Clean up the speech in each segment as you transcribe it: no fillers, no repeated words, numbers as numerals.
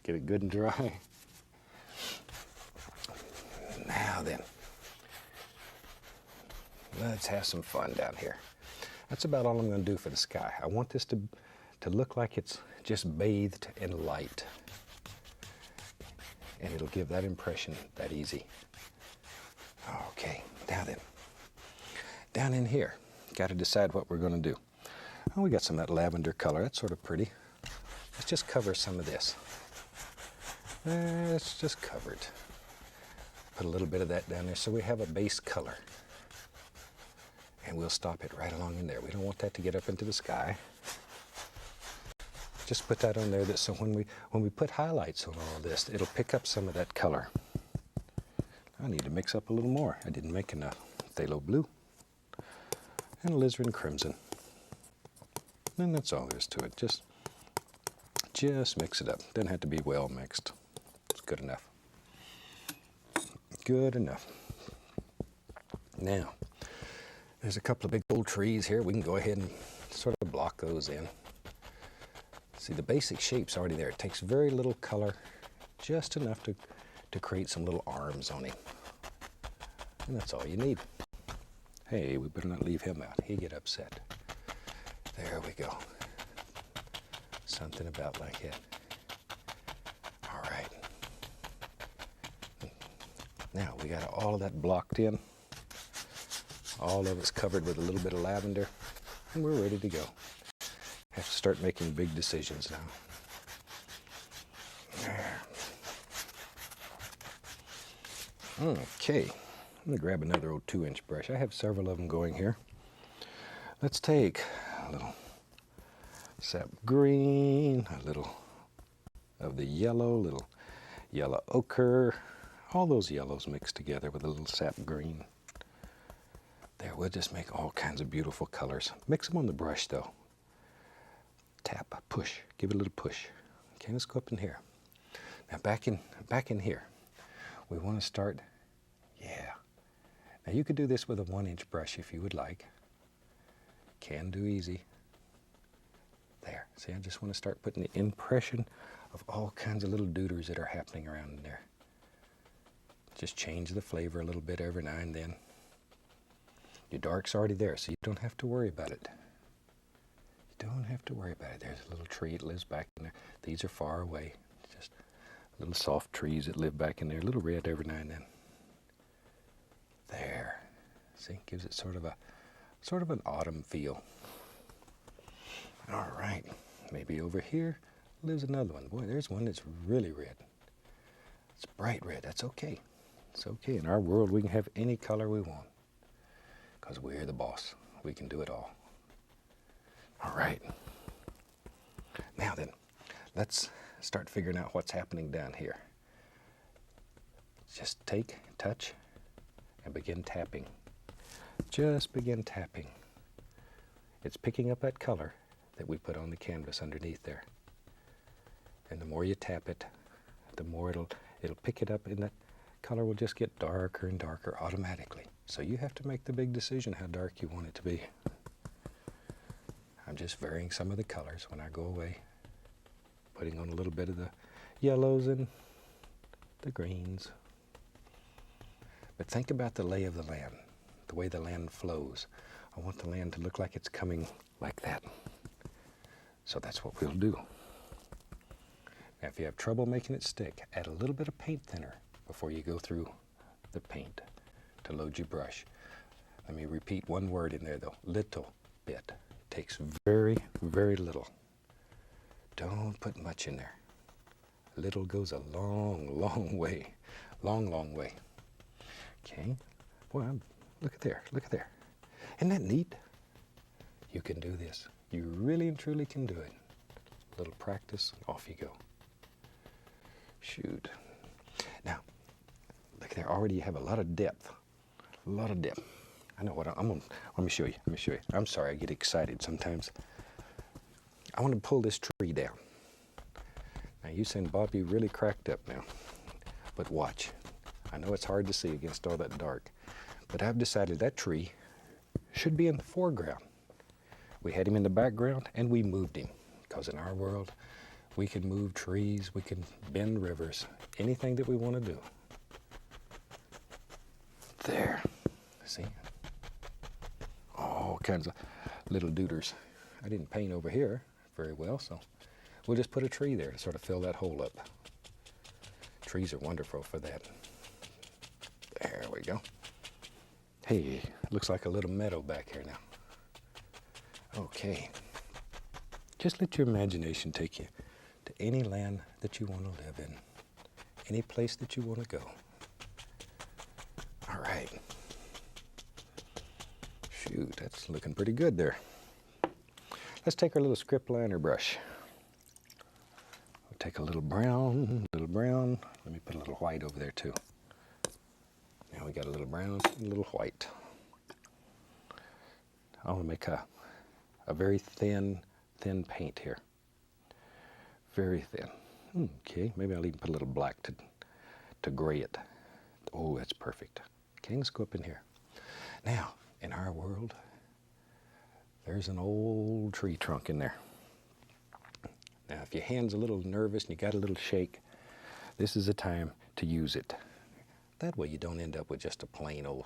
Get it good and dry. Now then, let's have some fun down here. That's about all I'm going to do for the sky. I want this to look like it's just bathed in light. And it'll give that impression that easy. Okay, now then, down in here, got to decide what we're going to do. Oh, we got some of that lavender color. That's sort of pretty. Let's just cover some of this. Let's just cover it. Put a little bit of that down there so we have a base color. And we'll stop it right along in there. We don't want that to get up into the sky. Just put that on there so when we put highlights on all this, it'll pick up some of that color. I need to mix up a little more. I didn't make enough. Phthalo blue and alizarin crimson. And that's all there is to it. Just mix it up. Doesn't have to be well mixed. It's good enough. Good enough. Now, there's a couple of big old trees here. We can go ahead and sort of block those in. See, the basic shape's already there. It takes very little color, just enough to create some little arms on him. And that's all you need. Hey, we better not leave him out. He'd get upset. There we go. Something about like that. All right. Now we got all of that blocked in. All of it's covered with a little bit of lavender, and we're ready to go. Have to start making big decisions now. Okay, I'm going to grab another old 2-inch brush. I have several of them going here. Let's take a little sap green, a little of the yellow, little yellow ochre, all those yellows mixed together with a little sap green. There, we'll just make all kinds of beautiful colors. Mix them on the brush though. Tap, push, give it a little push. Okay, let's go up in here. Now back in here, we want to start, yeah. Now you could do this with a 1-inch brush if you would like. Can do easy. There, see, I just want to start putting the impression of all kinds of little dooders that are happening around in there. Just change the flavor a little bit every now and then. Your dark's already there, so you don't have to worry about it. You don't have to worry about it. There's a little tree that lives back in there. These are far away. Just little soft trees that live back in there. A little red every now and then. There. See, gives it sort of an autumn feel. All right. Maybe over here lives another one. Boy, there's one that's really red. It's bright red. That's okay. It's okay. In our world, we can have any color we want. Because we're the boss. We can do it all. All right. Now then, let's start figuring out what's happening down here. Just touch, and begin tapping. Just begin tapping. It's picking up that color that we put on the canvas underneath there. And the more you tap it, the more it'll pick it up, and that color will just get darker and darker automatically. So you have to make the big decision how dark you want it to be. I'm just varying some of the colors when I go away, putting on a little bit of the yellows and the greens. But think about the lay of the land, the way the land flows. I want the land to look like it's coming like that. So that's what we'll do. Now if you have trouble making it stick, add a little bit of paint thinner before you go through the paint to load your brush. Let me repeat one word in there though, little bit. It takes very, very little. Don't put much in there. Little goes a long, long way. Long, long way. Okay. Boy, look at there. Isn't that neat? You can do this. You really and truly can do it. A little practice, off you go. Shoot. Now, look there. Already you have a lot of depth. I know what let me show you. I'm sorry, I get excited sometimes. I want to pull this tree down. Now you saying, Bob, you really cracked up now. But watch. I know it's hard to see against all that dark, but I've decided that tree should be in the foreground. We had him in the background and we moved him, because in our world, We can move trees, we can bend rivers, anything that we want to do. There, see? All kinds of little dooders. I didn't paint over here very well, so we'll just put a tree there to sort of fill that hole up. Trees are wonderful for that. There we go. Hey, looks like a little meadow back here now. Okay. Just let your imagination take you to any land that you want to live in, any place that you want to go. All right. Shoot, that's looking pretty good there. Let's take our little script liner brush. We'll take a little brown. Let me put a little white over there too. Now we got a little brown and a little white. I want to make a very thin paint here. Very thin. Okay, maybe I'll even put a little black to gray it. Oh, that's perfect. Okay, let's go up in here. Now, in our world, there's an old tree trunk in there. Now, if your hand's a little nervous and you got a little shake, this is the time to use it. That way you don't end up with just a plain old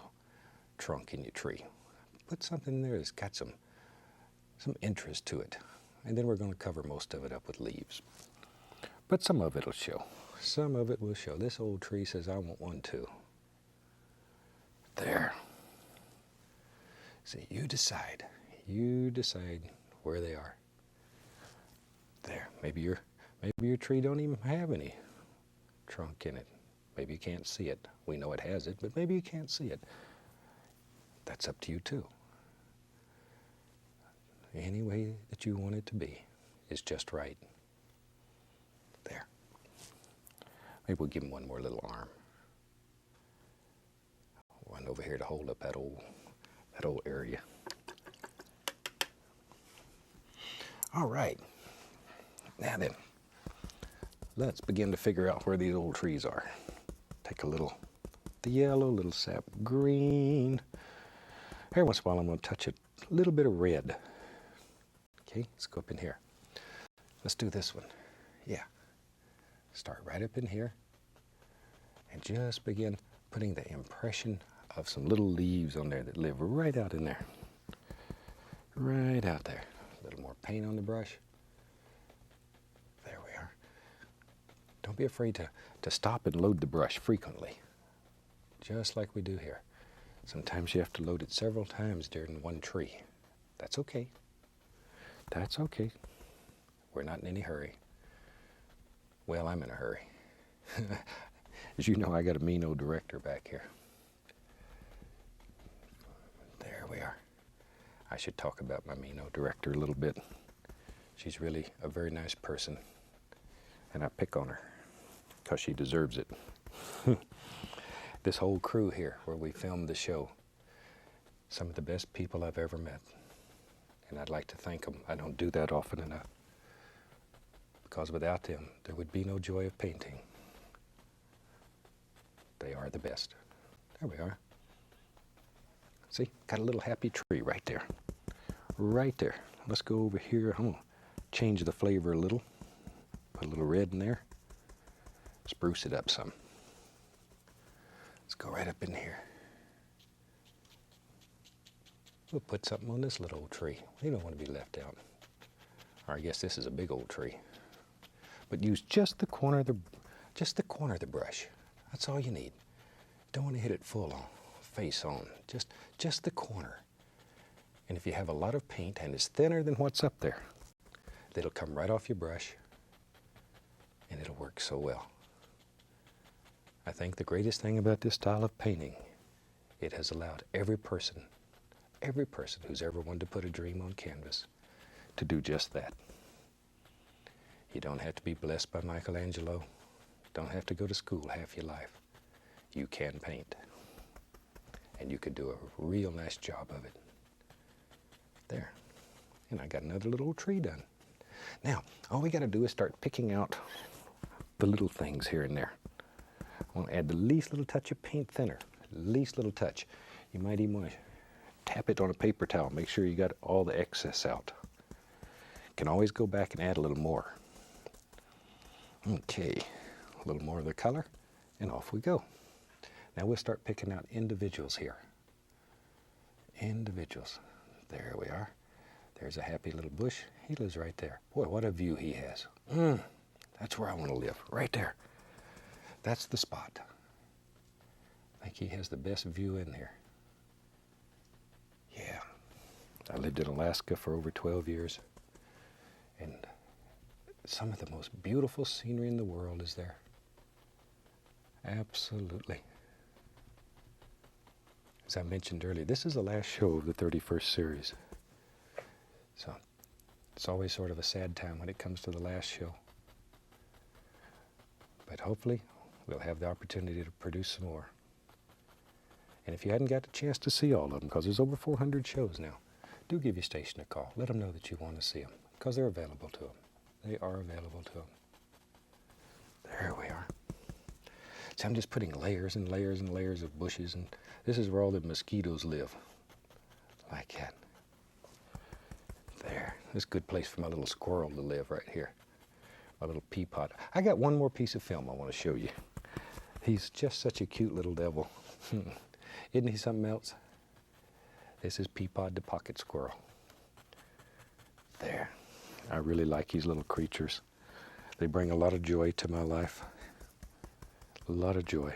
trunk in your tree. Put something in there that's got some interest to it. And then we're going to cover most of it up with leaves. But some of it will show. Some of it will show. This old tree says, I want one too. There. See, you decide. You decide where they are. There. Maybe your tree don't even have any trunk in it. Maybe you can't see it. We know it has it, but maybe you can't see it. That's up to you too. Any way that you want it to be is just right. There. Maybe we'll give him one more little arm. One over here to hold up that old area. All right. Now then, let's begin to figure out where these old trees are. Take the yellow, little sap green. Every once in a while I'm going to touch a little bit of red. Okay, let's go up in here. Let's do this one. Yeah. Start right up in here and just begin putting the impression of some little leaves on there that live right out in there. Right out there. A little more paint on the brush. There we are. Don't be afraid to stop and load the brush frequently, just like we do here. Sometimes you have to load it several times during one tree. That's okay. That's okay. We're not in any hurry. Well, I'm in a hurry. As you know, I got a mean old director back here. There we are. I should talk about my mean old director a little bit. She's really a very nice person, and I pick on her because she deserves it. This whole crew here where we filmed the show, some of the best people I've ever met. And I'd like to thank them. I don't do that often enough. Because without them, there would be no joy of painting. They are the best. There we are. See, got a little happy tree right there. Right there. Let's go over here. I'm going to change the flavor a little. Put a little red in there. Spruce it up some. Let's go right up in here. We'll put something on this little old tree. We don't want to be left out. Or I guess this is a big old tree. But use just the corner of the brush. That's all you need. Don't want to hit it full on, face on. Just the corner. And if you have a lot of paint and it's thinner than what's up there, it'll come right off your brush and it'll work so well. I think the greatest thing about this style of painting, it has allowed every person who's ever wanted to put a dream on canvas to do just that. You don't have to be blessed by Michelangelo. Don't have to go to school half your life. You can paint. And you could do a real nice job of it. There. And I got another little tree done. Now, all we got to do is start picking out the little things here and there. I want to add the least little touch of paint thinner. Least little touch. You might even want to tap it on a paper towel. Make sure you got all the excess out. Can always go back and add a little more. Okay, a little more of the color, and off we go. Now we'll start picking out individuals here. Individuals. There we are. There's a happy little bush. He lives right there. Boy, what a view he has. That's where I want to live, right there. That's the spot. I think he has the best view in there. Yeah. I lived in Alaska for over 12 years, and some of the most beautiful scenery in the world is there. Absolutely. As I mentioned earlier, this is the last show of the 31st series. So it's always sort of a sad time when it comes to the last show. But hopefully we'll have the opportunity to produce some more. And if you hadn't got a chance to see all of them, because there's over 400 shows now, do give your station a call. Let them know that you want to see them, because they're available to them. They are available to them. There we are. See, I'm just putting layers and layers and layers of bushes, and this is where all the mosquitoes live. Like that. There. This is a good place for my little squirrel to live right here. My little pea pod. I got one more piece of film I want to show you. He's just such a cute little devil. Isn't he something else? This is Peapod the pocket squirrel. There. I really like these little creatures. They bring a lot of joy to my life. A lot of joy.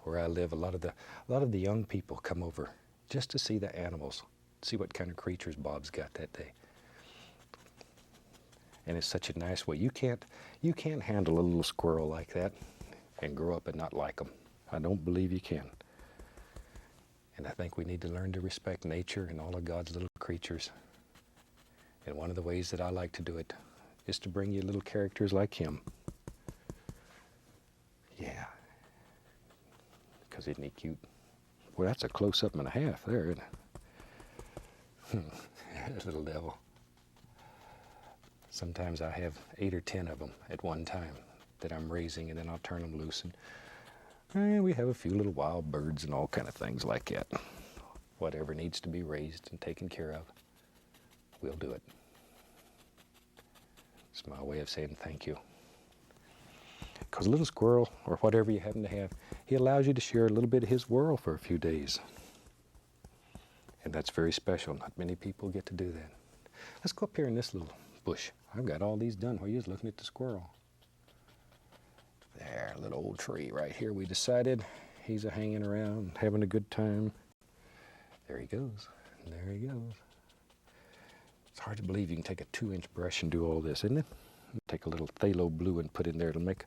Where I live, a lot of the young people come over just to see the animals, see what kind of creatures Bob's got that day. And it's such a nice way. You can't handle a little squirrel like that and grow up and not like them. I don't believe you can. And I think we need to learn to respect nature and all of God's little creatures. And one of the ways that I like to do it is to bring you little characters like him. Yeah. Because isn't he cute? Well, that's a close-up and a half there, isn't it? Little devil. Sometimes I have 8 or 10 of them at one time that I'm raising, and then I'll turn them loose. And we have a few little wild birds and all kind of things like that. Whatever needs to be raised and taken care of, we'll do it. It's my way of saying thank you. Because a little squirrel, or whatever you happen to have, he allows you to share a little bit of his world for a few days. And that's very special. Not many people get to do that. Let's go up here in this little bush. I've got all these done while you're looking at the squirrel. There, a little old tree right here. We decided he's hanging around, having a good time. There he goes. There he goes. It's hard to believe you can take a 2-inch brush and do all this, isn't it? Take a little phthalo blue and put in there. It'll make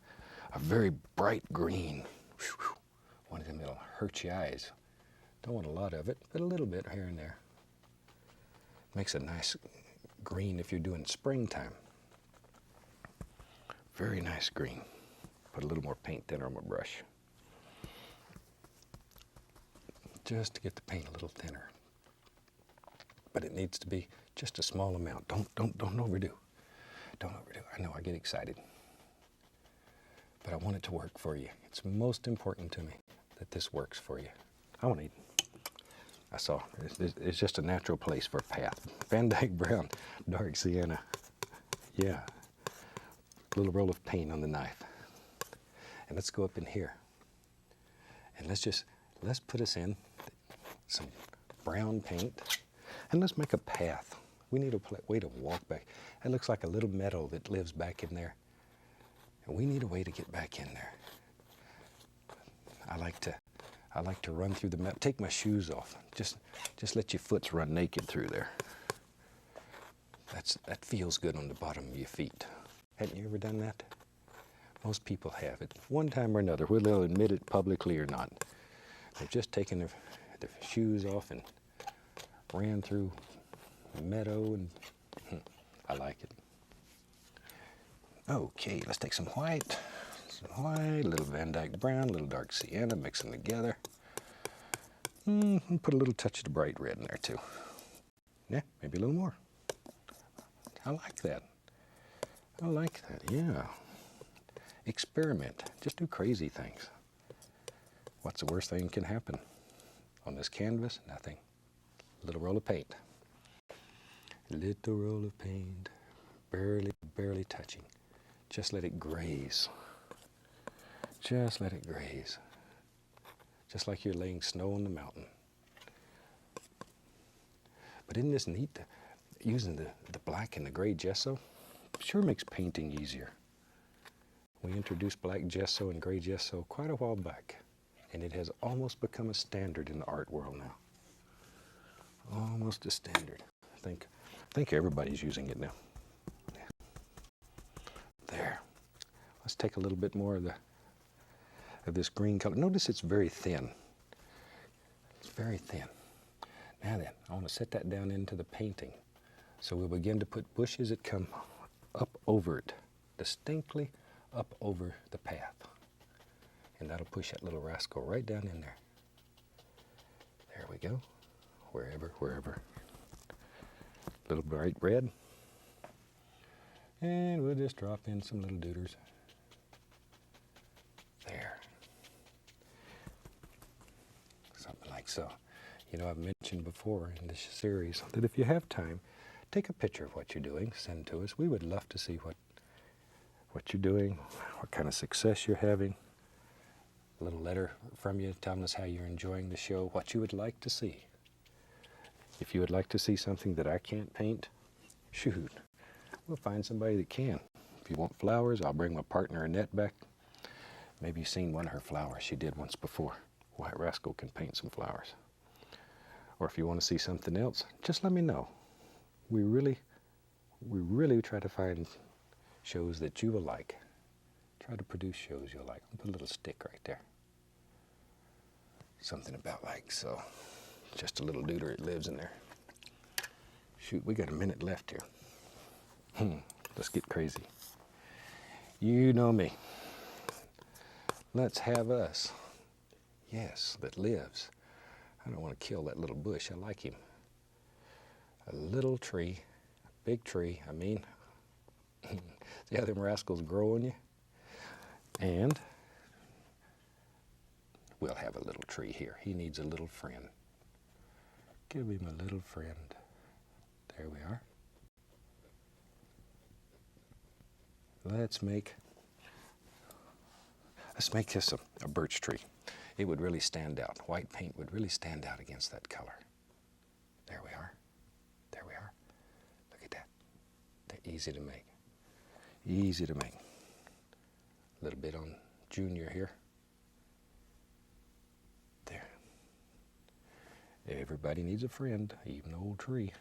a very bright green. One of them that'll hurt your eyes. Don't want a lot of it, but a little bit here and there. Makes a nice green if you're doing springtime. Very nice green. Put a little more paint thinner on my brush. Just to get the paint a little thinner. But it needs to be just a small amount. Don't overdo. Don't overdo. I know I get excited. But I want it to work for you. It's most important to me that this works for you. I want to eat. I saw, it's just a natural place for a path. Van Dyke Brown, dark sienna. Yeah. A little roll of paint on the knife. And let's go up in here. And let's put us in some brown paint. And let's make a path. We need a way to walk back. It looks like a little meadow that lives back in there. And we need a way to get back in there. I like to run through the meadow. Take my shoes off. Just let your foots run naked through there. That feels good on the bottom of your feet. Hadn't you ever done that? Most people have it, one time or another, whether they'll admit it publicly or not. They've just taken their shoes off and ran through the meadow, and I like it. Okay, let's take some white, a little Van Dyke Brown, a little dark sienna, mix them together. Put a little touch of the bright red in there too. Yeah, maybe a little more. I like that. I like that, yeah. Experiment. Just do crazy things. What's the worst thing that can happen? On this canvas, nothing. A little roll of paint. A little roll of paint. Barely touching. Just let it graze. Just let it graze. Just like you're laying snow on the mountain. But isn't this neat? Using the black and the gray gesso sure makes painting easier. We introduced black gesso and gray gesso quite a while back, and it has almost become a standard in the art world now. Almost a standard. I think everybody's using it now. Yeah. There. Let's take a little bit more of this green color. Notice it's very thin. It's very thin. Now then, I want to set that down into the painting. So we'll begin to put bushes that come up over it, distinctly up over the path. And that'll push that little rascal right down in there. There we go. Wherever. Little bright red. And we'll just drop in some little dooders. There. Something like so. You know, I've mentioned before in this series that if you have time, take a picture of what you're doing, send to us. We would love to see what you're doing, what kind of success you're having. A little letter from you telling us how you're enjoying the show, what you would like to see. If you would like to see something that I can't paint, shoot, we'll find somebody that can. If you want flowers, I'll bring my partner Annette back. Maybe you've seen one of her flowers she did once before. White Rascal can paint some flowers. Or if you want to see something else, just let me know. We really try to find shows that you will like. Try to produce shows you'll like. I'll put a little stick right there. Something about like so. Just a little duder, it lives in there. Shoot, we got a minute left here. Let's get crazy. You know me. Let's have us. Yes, that lives. I don't want to kill that little bush. I like him. A little tree, a big tree, I mean. See how them rascals grow on you? And we'll have a little tree here. He needs a little friend. Give him a little friend. There we are. Let's make this a birch tree. It would really stand out. White paint would really stand out against that color. There we are. There we are. Look at that. They're easy to make. Easy to make. A little bit on Junior here. There. Everybody needs a friend, even the old tree.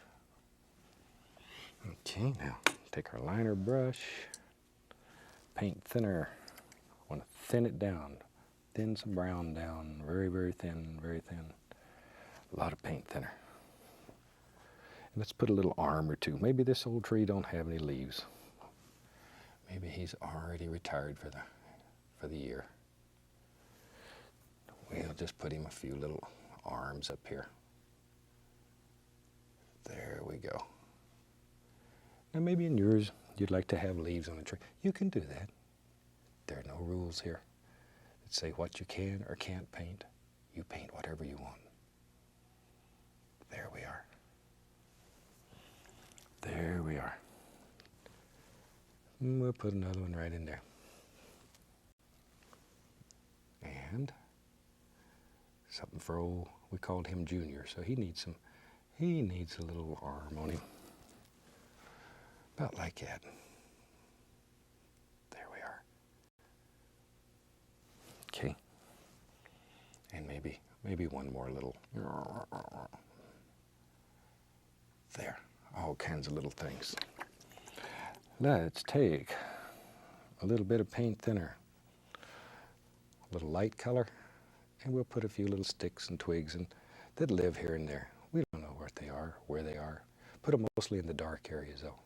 Okay, now take our liner brush, paint thinner. I want to thin it down. Thin some brown down, very, very thin, very thin. A lot of paint thinner. And let's put a little arm or two. Maybe this old tree don't have any leaves. Maybe he's already retired for the year. We'll just put him a few little arms up here. There we go. Now maybe in yours you'd like to have leaves on a tree. You can do that. There are no rules here that say what you can or can't paint. You paint whatever you want. There we are. There we are. And we'll put another one right in there. And something for old, we called him Junior, so he needs a little arm on him. About like that. There we are. Okay. And maybe one more little. There. All kinds of little things. Let's take a little bit of paint thinner, a little light color, and we'll put a few little sticks and twigs that live here and there. We don't know where they are. Put them mostly in the dark areas though.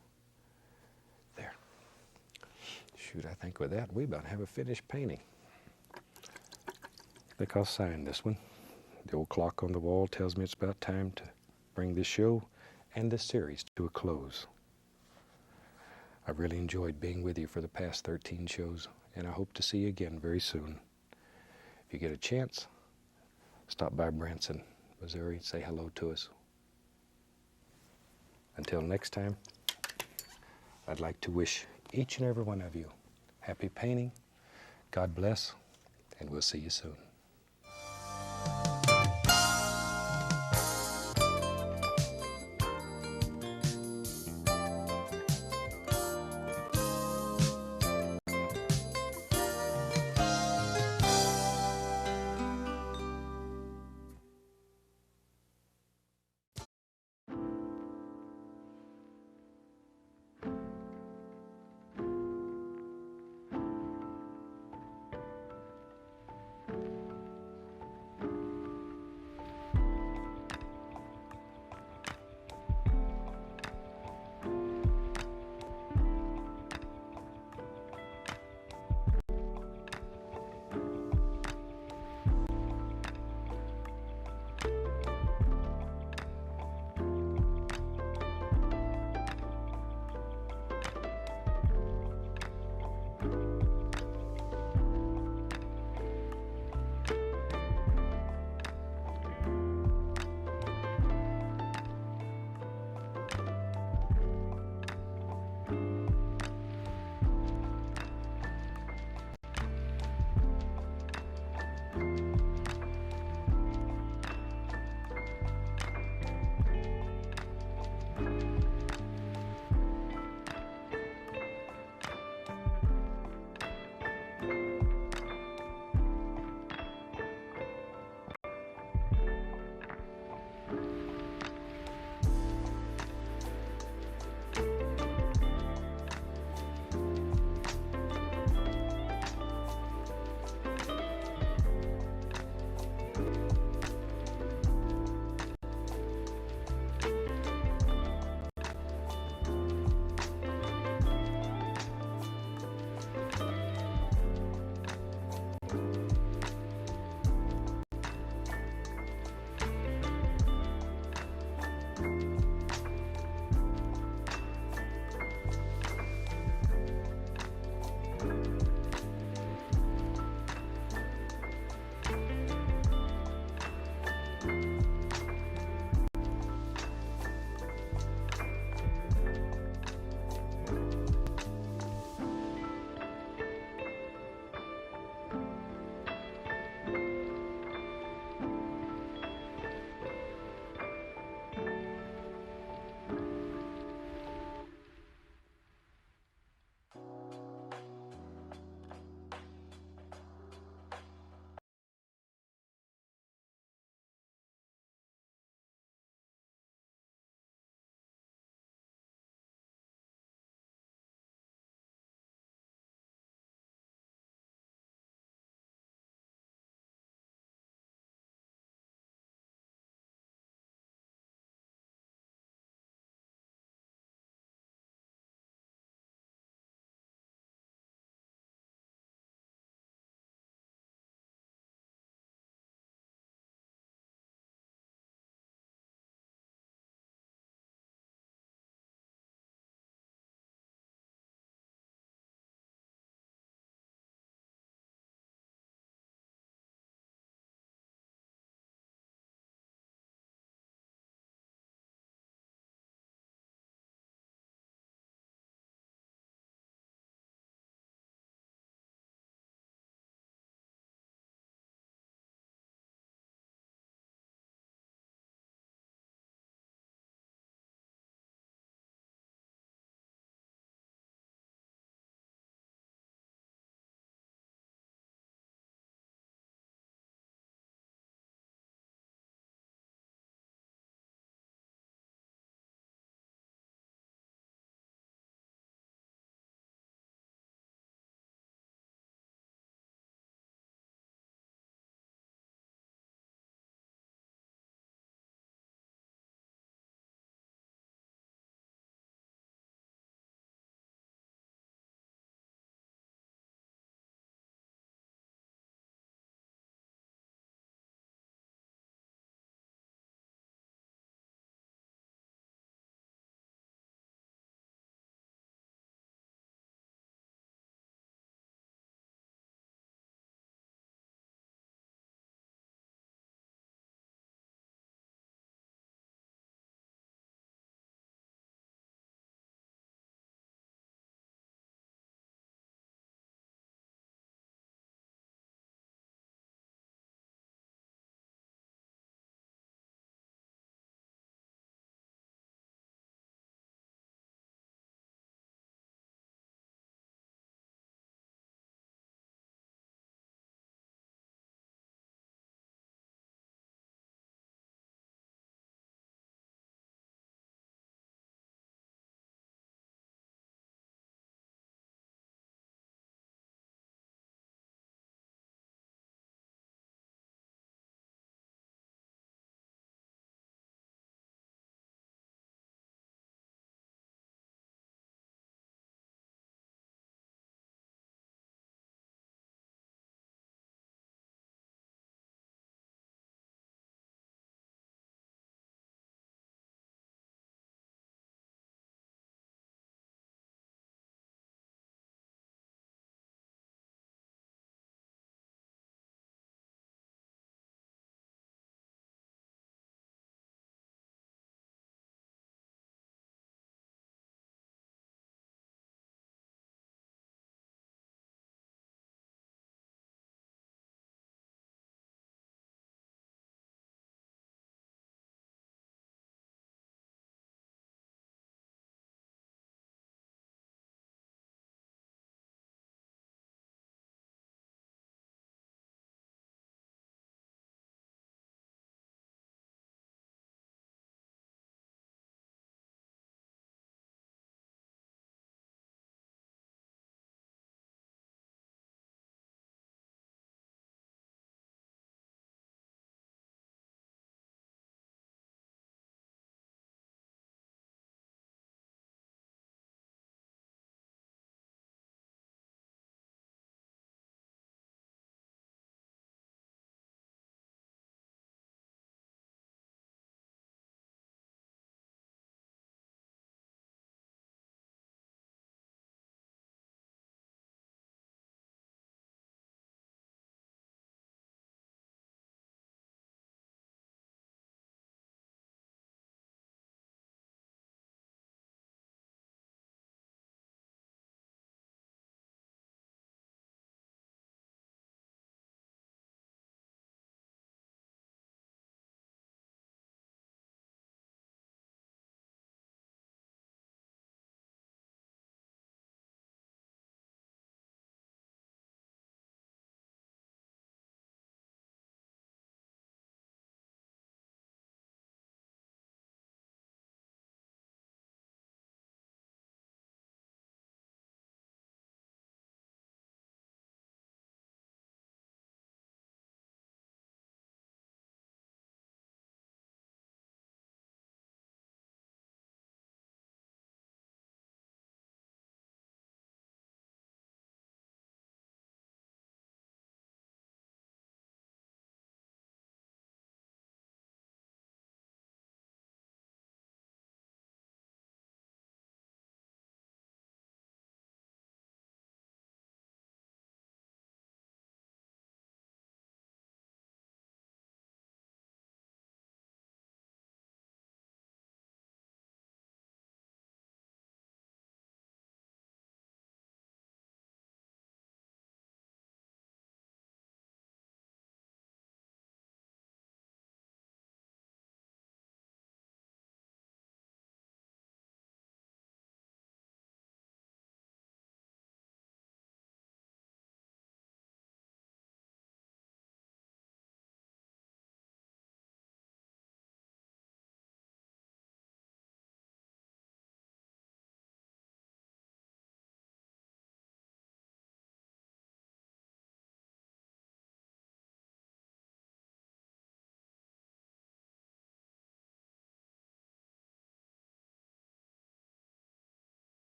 There. Shoot, I think with that we about have a finished painting. I think I'll sign this one. The old clock on the wall tells me it's about time to bring this show and this series to a close. I've really enjoyed being with you for the past 13 shows, and I hope to see you again very soon. If you get a chance, stop by Branson, Missouri, say hello to us. Until next time, I'd like to wish each and every one of you Happy painting. God bless, and we'll see you soon.